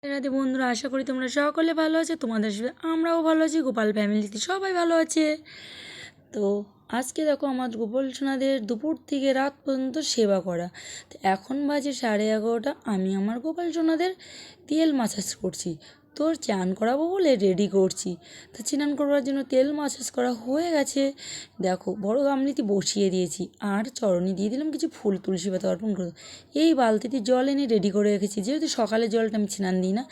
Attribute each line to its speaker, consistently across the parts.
Speaker 1: রাধে বন্ধুরা, আশা করি তোমরা সকলে ভালো আছো। তোমাদের সাথে আমরাও ভালো আছি, গোপাল ফ্যামিলিতে সবাই ভালো আছে। তো আজকে দেখো আমার গোপাল সোনাদের দুপুর থেকে রাত পর্যন্ত সেবা করা। তো এখন বাজে 11:30। আমি আমার গোপাল সোনাদের তেল মাসাজ করছি। তোর চান করাবো বলে রেডি করছি। তা স্নান করবার জন্য তেল মাসাজ করা হয়ে গেছে। দেখো বড় গামলিতে বসিয়ে দিয়েছি, আর চরণে দিয়ে দিলাম কিছু ফুল, তুলসী পাতা অর্পণ করে। এই বালতিতে জল এনে রেডি করে রেখেছি, যেহেতু সকালে জলটা আমি স্নান দিই না,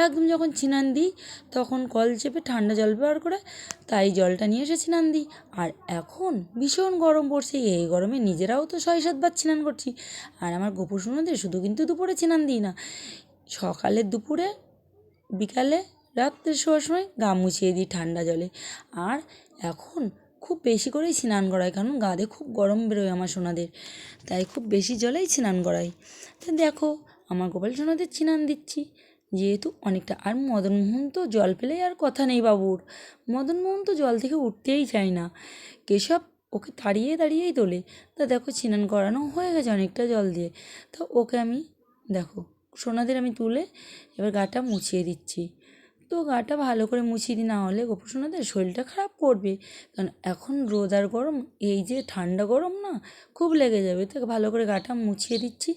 Speaker 1: একদম যখন স্নান দিই তখন কল চেপে ঠান্ডা জল ব্যবহার করে, তাই জলটা নিয়ে এসে স্নান দিই। আর এখন ভীষণ গরম পড়ছে, এই গরমে নিজেরাও তো 6-7 বার স্নান করছি। আর আমার গোপু সোনাদের শুধু কিন্তু দুপুরে স্নান দিই না, সকালে, দুপুরে, বিকালে, রাত্রে শোয়ার সময় গা মুছিয়ে দিই ঠান্ডা জলে। আর এখন খুব বেশি করেই স্নান করাই, কারণ গায়ে খুব গরম বেরোয় আমার সোনাদের, তাই খুব বেশি জলেই স্নান করাই। তো দেখো আমার গোপাল সোনাদের স্নান দিচ্ছি যেহেতু অনেকটা। আর মদনমোহন তো জল পেলেই আর কথা নেই বাবুর। মদনমোহন তো জল থেকে উঠতেই চায় না, কেশব ওকে দাঁড়িয়ে দাঁড়িয়েই তোলে। তা দেখো স্নান করানো হয়ে গেছে অনেকটা জল দিয়ে। তো ওকে আমি দেখো সোনাদের আমি তুলে এবার গাটা মুছিয়ে দিচ্ছি। তো গাটা ভালো করে মুছিয়ে দিই, না হলে গোপু সোনাদের শরীরটা খারাপ করবে। কারণ এখন রোদ আর গরম, এই যে ঠান্ডা গরম না, খুব লেগে যাবে। তো ভালো করে গাটা মুছিয়ে দিচ্ছি।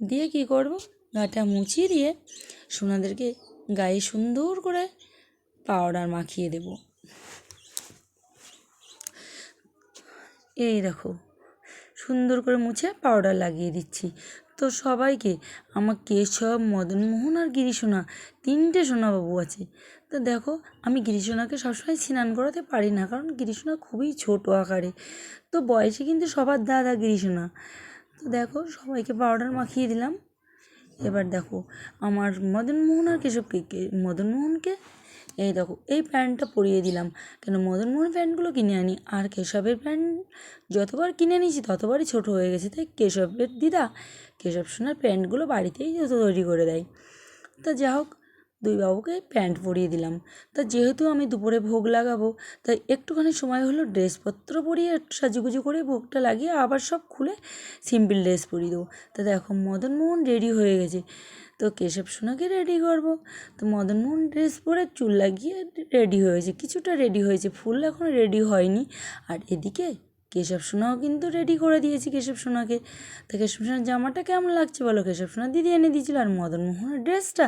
Speaker 1: দিয়ে কী করব, গাটা মুছিয়ে দিয়ে সোনাদেরকে গায়ে সুন্দর করে পাউডার মাখিয়ে দেব। এই দেখো সুন্দর করে মুছে পাউডার লাগিয়ে দিচ্ছি। তো সবাইকে, আমার কেশব, মদনমোহন আর গিরিশোনা, 3টে সোনাবাবু আছে। তো দেখো আমি গিরিশোনাকে সবসময় স্নান করাতে পারি না, কারণ গিরিশোনা খুবই ছোট আকারে। তো বয়সে কিন্তু সবার দাদা গিরিশোনা। তো দেখো সবাইকে পাউডার মাখিয়ে দিলাম। এবার দেখো আমার মদনমোহন আর কেশবকে, মদনমোহনকে এই দেখো এই প্যান্টটা পরিয়ে দিলাম। কেন, মদনমোহন প্যান্টগুলো কিনে আনি, আর কেশবের প্যান্ট যতবার কিনে নিয়েছি ততবারই ছোট হয়ে গেছে, তাই কেশবের দিদা কেশব সোনার প্যান্টগুলো বাড়িতেই যত তৈরি করে দেয়। তা যা হোক, দুই বাবুকে প্যান্ট পরিয়ে দিলাম। তা যেহেতু আমি দুপুরে ভোগ লাগাবো, তাই একটুখানি সময় হলো ড্রেসপত্র পরিয়ে সাজুগুজু করে ভোগটা লাগিয়ে আবার সব খুলে সিম্পল ড্রেস পরিয়ে দেবো। তা দেখো মদনমোহন রেডি হয়ে গেছে, তো কেশব সোনাকে রেডি করবো। তো মদনমোহন ড্রেস পরে চুল লাগিয়ে রেডি হয়েছে, কিছুটা রেডি হয়েছে, ফুল এখন রেডি হয়নি। আর এদিকে কেশব সোনাও কিন্তু রেডি করে দিয়েছি কেশব সোনাকে। তো কেশব সোনার জামাটা কেমন লাগছে বলো, কেশব সোনার দিদি এনে দিয়েছিল, আর মদনমোহনের ড্রেসটা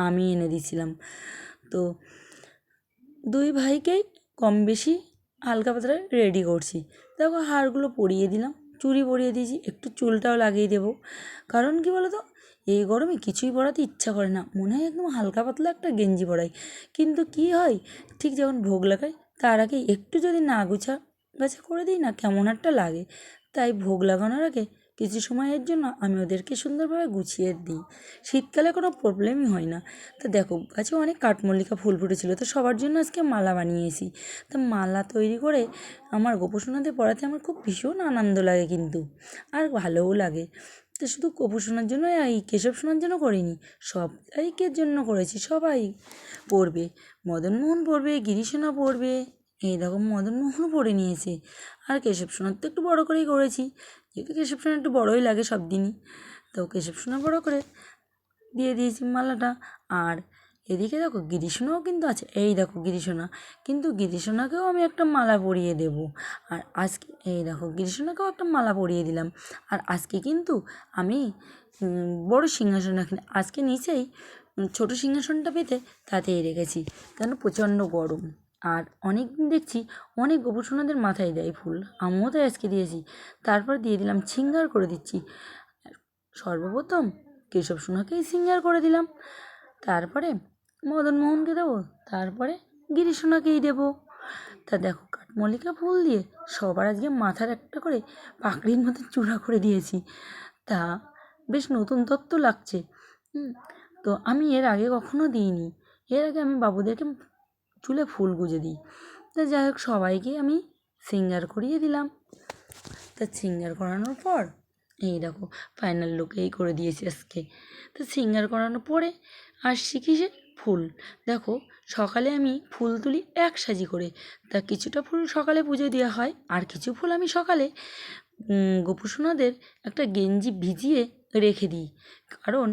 Speaker 1: আমি এনে দিয়েছিলাম। তো দুই ভাইকেই কম বেশি হালকা পাতলা রেডি করছি। দেখো হারগুলো পরিয়ে দিলাম, চুড়ি পরিয়ে দিয়েছি, একটু চুলটাও লাগিয়ে দেবো। কারণ কি বলো তো, এই গরমে কিছুই পরাতে ইচ্ছা করে না, মনে হয় একদম হালকা পাতলা একটা গেঞ্জি পরাই। কিন্তু কি হয়, ঠিক যখন ভোগ লাগাই তার আগে একটু যদি না গাছা করে দিই না, কেমন একটা লাগে। তাই ভোগ লাগানোর আগে কিছু সময়ের জন্য আমি ওদেরকে সুন্দরভাবে গুছিয়ে দিই। শীতকালে কোনো প্রবলেমই হয় না। তো দেখো গাছে অনেক কাঠমল্লিকা ফুল ফুটেছিল, তো সবার জন্য আজকে মালা বানিয়েছি। তো মালা তৈরি করে আমার গোপসোনাদের পরাতে আমার খুব ভীষণ আনন্দ লাগে কিন্তু, আর ভালোও লাগে। তো শুধু গোপসোনার জন্য, এই কেশব সোনার জন্য করিনি, সবাইকের জন্য করেছি। সবাই পরবে, মদনমোহন পরবে, গিরিশোনা পরবে, এই দেখো মদনমোহনও পরে নিয়েছে। আর কেশব সোনার তো একটু বড়ো করেই করেছি, যেহেতু কেশব সোনা একটু বড়োই লাগে সব দিনই। তো কেশব সোনা বড়ো করে দিয়ে দিয়েছি মালাটা। আর এদিকে দেখো গিরিশোনাও কিন্তু আছে, এই দেখো গিরিশোনা, কিন্তু গিরিশোনাকেও আমি একটা মালা পরিয়ে দেবো। আর আজকে এই দেখো গিরিশোনাকেও একটা মালা পরিয়ে দিলাম। আর আজকে কিন্তু আমি বড় সিংহাসন রাখিনি, আজকে নিচেই ছোট সিংহাসনটা পেতে তাতেই রেখেছি, কেন প্রচণ্ড গরম। আর অনেক দিন দেখছি অনেক গোপুসোনাদের মাথায় দেয় ফুল, আমিও তাই আজকে দিয়েছি। তারপর দিয়ে দিলাম, সিঙ্গার করে দিচ্ছি। সর্বপ্রথম কেশব সোনাকেই সিঙ্গার করে দিলাম, তারপরে মদনমোহনকে দেবো, তারপরে গিরিশোনাকেই দেবো। তা দেখো কাঠমল্লিকা ফুল দিয়ে সবার আজকে মাথার একটা করে পাকড়ির মতো চূড়া করে দিয়েছি। তা বেশ নতুন তত্ত্ব লাগছে। তো আমি এর আগে কখনো দিইনি, এর আগে আমি বাবুদেরকে চুলে ফুল গুঁজে দিই। তা যাই হোক সবাইকে আমি সিঙ্গার করিয়ে দিলাম। তা সিঙ্গার করানোর পর এই দেখো ফাইনাল লুক এই করে দিয়েছি আজকে। তো সিঙ্গার করানোর পরে আসছি কিসে, ফুল। দেখো সকালে আমি ফুল তুলি এক সাজি করে, তা কিছুটা ফুল সকালে পুজো দেওয়া হয়, আর কিছু ফুল আমি সকালে গোপুসোনাদের একটা গেঞ্জি ভিজিয়ে রেখে দিই। কারণ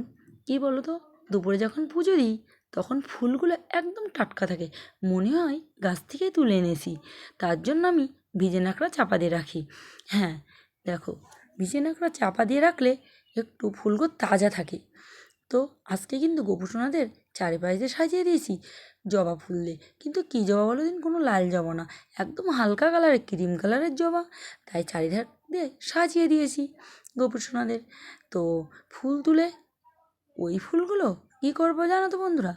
Speaker 1: কী বলো তো, দুপুরে যখন পুজো দিই তখন ফুলগুলো একদম টাটকা থাকে, মনে হয় গাছ থেকেই তুলে এনেছি। তার জন্য আমি ভিজে ন্যাকড়া চাপা দিয়ে রাখি। হ্যাঁ, দেখো, ভিজে ন্যাকড়া চাপা দিয়ে রাখলে একটু ফুলগুলো তাজা থাকে। তো আজকে কিন্তু গোপুসোনাদের চারিপাশ দিয়ে সাজিয়ে দিয়েছি জবা ফুল দিয়ে, কিন্তু কী জবা বলো দিন, কোনো লাল জবা না, একদম হালকা কালারের ক্রিম কালারের জবা। তাই চারিধার দিয়ে সাজিয়ে দিয়েছি গোপুসোনাদের। তো ফুল তুলে ওই ফুলগুলো কী করবো জানো তো বন্ধুরা,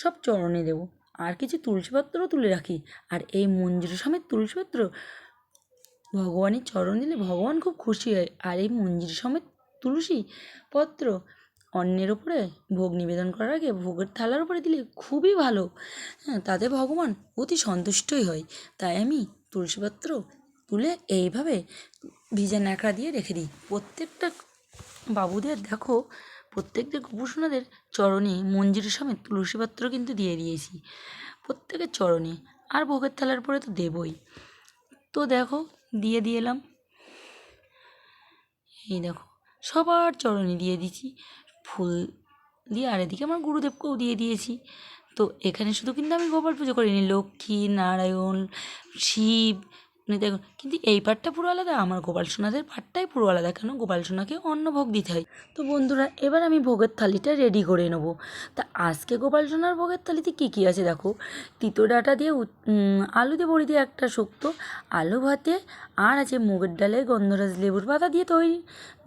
Speaker 1: সব চরণে দেবো। আর কিছু তুলসীপত্রও তুলে রাখি। আর এই মঞ্জুরি সমেত তুলসীপত্র ভগবানের চরণ দিলে ভগবান খুব খুশি হয়। আর এই মঞ্জুরি সমেত তুলসী পত্র অন্যের ওপরে ভোগ নিবেদন করার আগে ভোগের থালার উপরে দিলে খুবই ভালো। হ্যাঁ, তাতে ভগবান অতি সন্তুষ্টই হয়। তাই আমি তুলসীপত্র তুলে এইভাবে ভিজা ন্যাকড়া দিয়ে রেখে দিই। প্রত্যেকটা বাবুদের দেখো, প্রত্যেকটা গোপুসোনাদের চরণে মঞ্জুরি সমেত তুলসীপত্র কিন্তু দিয়ে দিয়েছি, প্রত্যেকের চরণে। আর ভোগের থালার পরে তো দেবই। তো দেখো, দিয়ে এলাম। এই দেখো, সবার চরণে দিয়ে দিচ্ছি ফুল দিয়ে। আর এদিকে আমার গুরুদেবকেও দিয়ে দিয়েছি। তো এখানে শুধু কিন্তু আমি গোপাল পুজো করিনি, লক্ষ্মী, নারায়ণ, শিব, দেখো, কিন্তু এই পাঠটা পুরো আলাদা, আমার গোপাল সোনাদের পাঠটাই পুরো আলাদা, কেন গোপাল সোনাকে অন্ন ভোগ দিতে হয়। তো বন্ধুরা, এবার আমি ভোগের থালিটা রেডি করে নেবো। তা আজকে গোপাল সোনার ভোগের থালিতে কী কী আছে দেখো, তিতো ডাঁটা দিয়ে আলু দিয়ে বড়ি দিয়ে একটা শুক্তো, আলু ভাতে, আর আছে মুগের ডালে গন্ধরাজ লেবুর পাতা দিয়ে তৈরি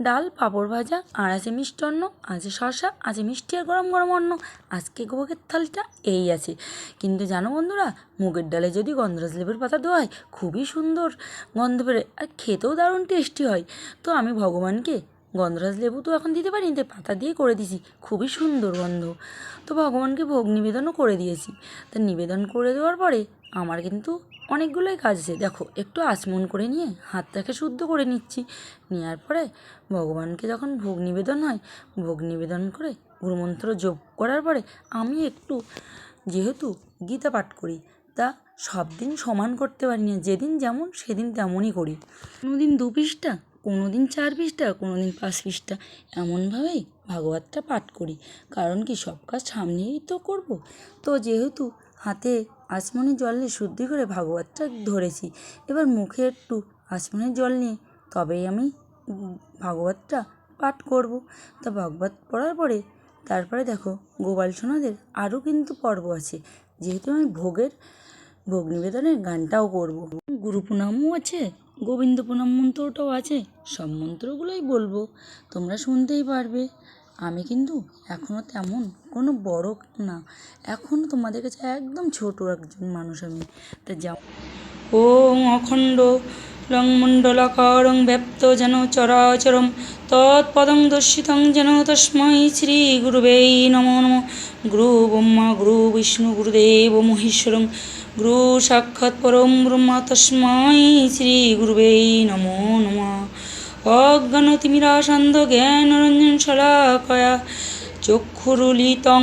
Speaker 1: ডাল, পাঁপড় ভাজা, আর আছে মিষ্টান্ন, আছে শসা, আছে মিষ্টি আর গরম গরম অন্ন। আজকে ভোগের থালিটা এই আছে। কিন্তু জানো বন্ধুরা, মুগের ডালে যদি গন্ধরাজ লেবুর পাতা দেওয়া হয় খুবই সুন্দর গন্ধ বেরোয়, আর খেতেও দারুণ টেস্টি হয়। তো আমি ভগবানকে গন্ধরাজ লেবু তো এখন দিতে পারি, তাই পাতা দিয়ে করে দিয়েছি, খুবই সুন্দর গন্ধ। তো ভগবানকে ভোগ নিবেদনও করে দিয়েছি। তা নিবেদন করে দেওয়ার পরে আমার কিন্তু অনেকগুলোই কাজ আছে। দেখো, একটু আচমন করে নিয়ে হাতটাকে শুদ্ধ করে নিচ্ছি। নেওয়ার পরে ভগবানকে যখন ভোগ নিবেদন হয়, ভোগ নিবেদন করে গুরুমন্ত্র জপ করার পরে আমি একটু, যেহেতু গীতা পাঠ করি, তা সব দিন সমান করতে পারি না, যেদিন যেমন সেদিন তেমনই করি। কোনো দিন 2 পৃষ্ঠা, কোনো দিন 4 পৃষ্ঠা, কোনো দিন 5 পৃষ্ঠা, এমনভাবেই ভাগবতটা পাঠ করি। কারণ কি, সব কাজ সামনেই তো করব। তো যেহেতু হাতে আচমনের জল নিয়ে শুদ্ধি করে ভাগবতটা ধরেছি, এবার মুখে একটু আচমনের জল নিয়ে তবেই আমি ভাগবতটা পাঠ করব। তা ভাগবত পড়ার পরে তারপরে দেখো, গোপাল সোনাদের আরও কিন্তু পর্ব আছে। যেহেতু আমি ভোগ নিবেদনের গানটাও করব, গুরু প্রণামও আছে, গোবিন্দ প্রণাম মন্ত্রটাও আছে, সব মন্ত্রগুলোই বলবো, তোমরা শুনতেই পারবে। আমি কিন্তু এখনও তেমন কোনো বড় না, এখনও তোমাদের কাছে একদম ছোট একজন মানুষ আমি। তা যাও। ওং অখণ্ড লংমণ্ডলাকারং ব্যাপ্ত যেন চরাচরম তৎপদং দর্শিতং যেন তস্मै শ্রী গুরুবে নমো নমঃ। গুরু ব্রহ্মা গুরু বিষ্ণু গুরুদেব মহেশ্বরং গুরু সাক্ষাৎ পরম ব্রহ্ম তস্मै শ্রী গুরুবে নমো নমঃ। অজ্ঞানতিমিরান্ধ জ্ঞানরঞ্জন শলাকয়া চক্ষুরুলিতং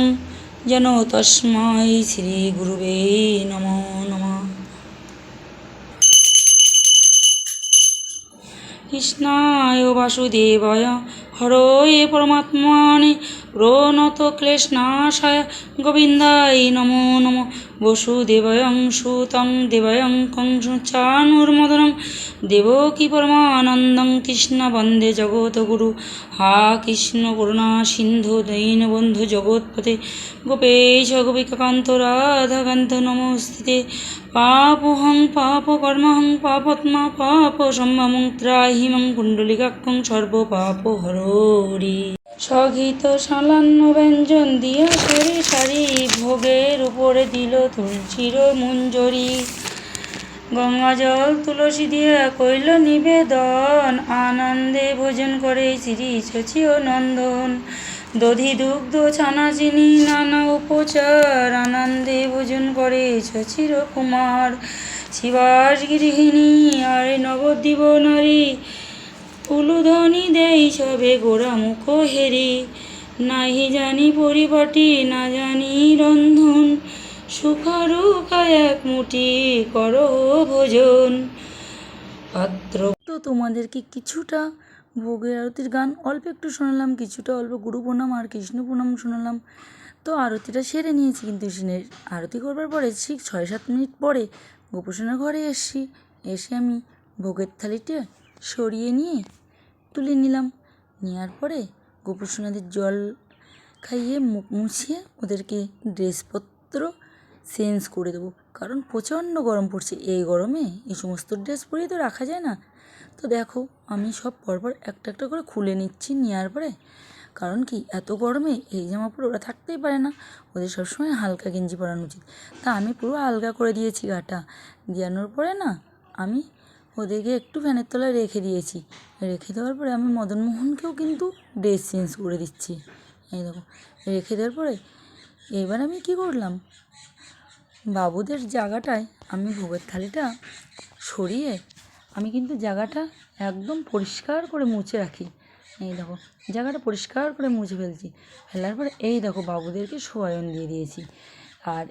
Speaker 1: যেন তস্मै শ্রী গুরুবে নমো নমঃ। কৃষ্ণায় বাসুদেবায় হরয়ে পরমাত্মনে প্রণতক্লেশনাশায় গোবিন্দায় নমো নমঃ। বসুদেবয়ং সুতং দেবয়ং কংসচানুর্মদনং দেবকী পরমানন্দং কৃষ্ণ বন্দে জগৎগুরু। হা কৃষ্ণ করুণা সিন্ধু দীনবন্ধু জগৎপতে গোপেশ গোপিকাকান্ত রাধাকান্ত নমস্তে। পাপহং পাপকর্মহং পাপত্মা পাপ সম্ভবং ত্রাহি মাং কুণ্ডলিকাক্ষং সর্বপাপহরি। স্বগীত সালান্য ব্যঞ্জন দিয়া সরি সারি ভোগের উপরে দিল তুলসীর মঞ্জরি। গঙ্গা জল তুলসী দিয়া কইল নিবেদন আনন্দে ভোজন করে শ্রী শচীয় নন্দন। দধি দুগ্ধ ছানা চিনি নানা উপচার আনন্দে ভোজন করে শচীর কুমার। শিবাস গৃহিণী আর নবদ্বীপ নারী উলুধ্বনি দেই সবে গোরা মুখ হেরি। নাহি জানি পরিপাটি না জানি রন্ধন সুখারুখা এক মুঠি করো ভোজন। পাত্র তো তোমাদেরকে কিছুটা ভোগের আরতির গান অল্প একটু শোনালাম, কিছুটা অল্প গুরু প্রণাম আর কৃষ্ণ প্রণাম শোনালাম। তো আরতিটা সেরে নিয়েছি, কিন্তু আরতি করবার পরে ঠিক 6-7 মিনিট পরে গোপুসোনার ঘরে এসে আমি ভোগের থালিটা সরিয়ে নিয়ে তুলে নিলাম। নেওয়ার পরে গোপুসোনাদের জল খাইয়ে মুখ মুছিয়ে ওদেরকে ড্রেসপত্র চেঞ্জ করে দেবো, কারণ প্রচণ্ড গরম পড়ছে। এই গরমে এই সমস্ত ড্রেস পরিয়ে তো রাখা যায় না। তো দেখো আমি সব পরপর একটা একটা করে খুলে নিচ্ছি। নেওয়ার পরে কারণ কি এত গরমে এই জামা পরে ওরা থাকতেই পারে না, ওদের সবসময় হালকা গেঞ্জি পরানো উচিত। তা আমি পুরো আলগা করে দিয়েছি গাটা। দেওয়ানোর পরে না আমি ওদেরকে একটু ফ্যানের তলায় রেখে দিয়েছি। রেখে দেওয়ার পরে আমি মদনমোহনকেও কিন্তু ড্রেস চেঞ্জ করে দিচ্ছি। এই দেখো রেখে দেওয়ার পরে এবার আমি কি করলাম, বাবুদের জায়গাটায় আমি ভোগের থালিটা সরিয়ে আমি কিন্তু জায়গাটা একদম পরিষ্কার করে মুছে রাখি। এই দেখো জায়গাটা পরিষ্কার করে মুছে ফেলার পরে এই দেখো বাবুদেরকে শয়ন দিয়ে দিয়েছি। আর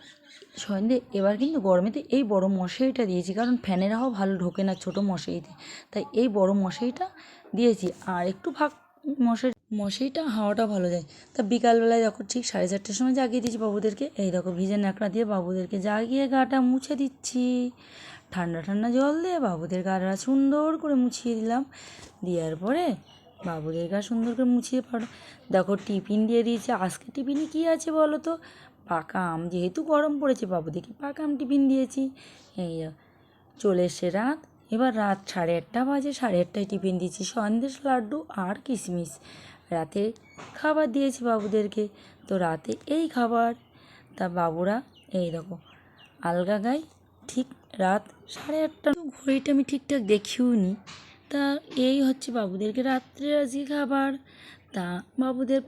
Speaker 1: শয়ন দিয়ে এবার কিন্তু গরমেতে এই বড় মশারিটা দিয়েছি, কারণ ফ্যানের হাওয়া ভালো ঢোকে না ছোটো মশারিতে, তাই এই বড় মশারিটা দিয়েছি। আর একটু মশারিটা হাওয়াটা ভালো যায়। তা বিকালবেলায় যখন ঠিক 4:30টার সময় জাগিয়ে দিয়েছি বাবুদেরকে, এই দেখো ভিজে ন্যাকড়া দিয়ে বাবুদেরকে জাগিয়ে গাটা মুছে দিচ্ছি। ঠান্ডা ঠান্ডা জল দিয়ে বাবুদের গাটা সুন্দর করে মুছিয়ে দিলাম। দেওয়ার পরে বাবুদের গা সুন্দর করে মুছিয়ে দেখো টিফিন দিয়ে দিয়েছে। আজকে টিফিনে কী আছে বলো তো, পাকা আম, যেহেতু গরম পড়েছে বাবুদেরকে পাকা আম টিফিন দিয়েছি। এই চলে এসে রাত, এবার রাত 8:30 বাজে। 8:30টায় টিফিন দিয়েছি সন্দেশ, লাড্ডু আর কিশমিশ। রাতে খাবার দিয়েছি বাবুদেরকে। তো রাতে এই খাবার। তা বাবুরা এই দেখো আলগা গায়ে ঠিক রাত 8:30। ঘড়িটা আমি ঠিকঠাক দেখিও নি। তা এই হচ্ছে বাবুদেরকে রাত্রের আজকে খাবার। তা বাবুদের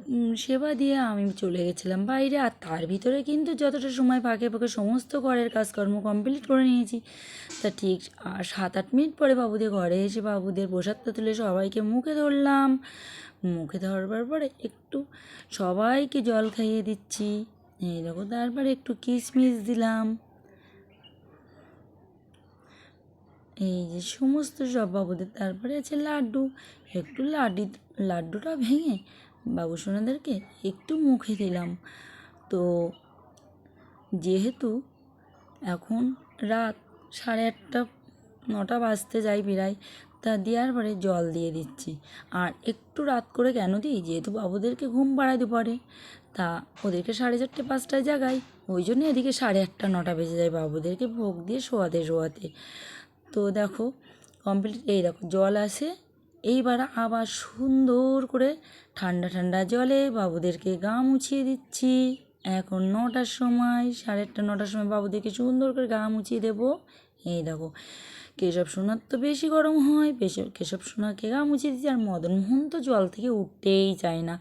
Speaker 1: সেবা দিয়ে আমি চলে গেছিলাম বাইরে। আর তার ভিতরে কিন্তু যতটা সময় ফাঁকে সমস্ত ঘরের কাজকর্ম কমপ্লিট করে নিয়েছি। তা ঠিক 7-8 মিনিট পরে বাবুদের ঘরে এসে বাবুদের প্রসাদটা তুলে সবাইকে মুখে ধরলাম। মুখে ধরবার পরে একটু সবাইকে জল খাইয়ে দিচ্ছি। এই দেখো তারপরে একটু কিশমিশ দিলাম। এই যে সমস্ত সব বাবুদের। তারপরে আছে লাড্ডু, একটু লাড্ডুটা ভেঙে বাবু সোনাদেরকে একটু মুখে দিলাম। তো যেহেতু এখন রাত 8:30-9টা বাজতে যাই প্রায়, তা দেওয়ার পরে জল দিয়ে দিচ্ছি। আর একটু রাত করে কেন দিই, যেহেতু বাবুদেরকে ঘুম পাড়ায় দুপুরে, তা ওদেরকে 4:30-5টায় জাগাই, ওই জন্য এদিকে 8:30-9টা বেজে যায় বাবুদেরকে ভোগ দিয়ে শোয়াতে। তো দেখো কমপ্লিট। এই দেখো জল আসে। এইবার আবার সুন্দর করে ঠান্ডা ঠান্ডা জলে বাবুদেরকে গা মুছিয়ে দিচ্ছি। এখন 9টার সময়, 8:30-9টার সময় বাবুদেরকে সুন্দর করে গা মুছিয়ে দেবো। এই দেখো কেশব সোনার তো বেশি গরম হয়, কেশব সোনাকে গা মুছিয়ে দিচ্ছি। আর মদনমোহন তো জল থেকে উঠতেই চায় না।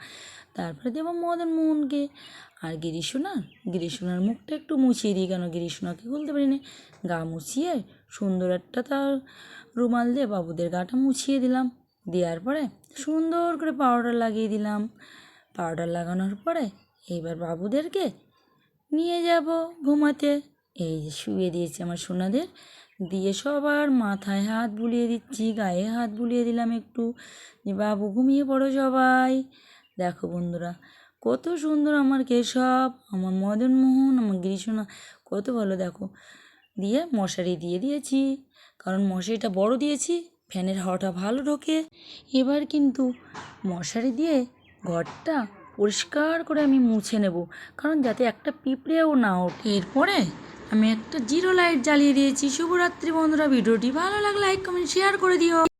Speaker 1: তারপরে দেবো মদনমোহনকে। আর গিরিশোনার মুখটা একটু মুছিয়ে দিই, কেন গিরিশোনাকে বলতে পারি না। গা মুছিয়ে সুন্দর একটা তার রুমাল দিয়ে বাবুদের গাটা মুছিয়ে দিলাম। দেওয়ার পরে সুন্দর করে পাউডার লাগিয়ে দিলাম। পাউডার লাগানোর পরে এইবার বাবুদেরকে নিয়ে যাব ঘুমাতে। এই যে শুয়ে দিয়েছি আমার সোনাদের, দিয়ে সবার মাথায় হাত বুলিয়ে দিচ্ছি, গায়ে হাত বুলিয়ে দিলাম একটু, যে বাবু ঘুমিয়ে পড়ো সবাই। দেখো বন্ধুরা কত সুন্দর আমার কেশব, আমার মদনমোহন, আমার গিরিশোনা, কত ভালো। দেখো দিয়ে মশারি দিয়ে দিয়েছি, কারণ মশারিটা বড় দিয়েছি, ফ্যানের হাওয়াটা ভালো ঢোকে। এবার কিন্তু মশারি দিয়ে ঘরটা পরিষ্কার করে আমি মুছে নেব, কারণ যাতে একটা পিঁপড়েও না ওঠে। এরপরে আমি একটা জিরো লাইট জ্বালিয়ে দিয়েছি। শুভরাত্রি বন্ধুরা, ভিডিওটি ভালো লাগলে লাইক কমেন্ট শেয়ার করে দিও।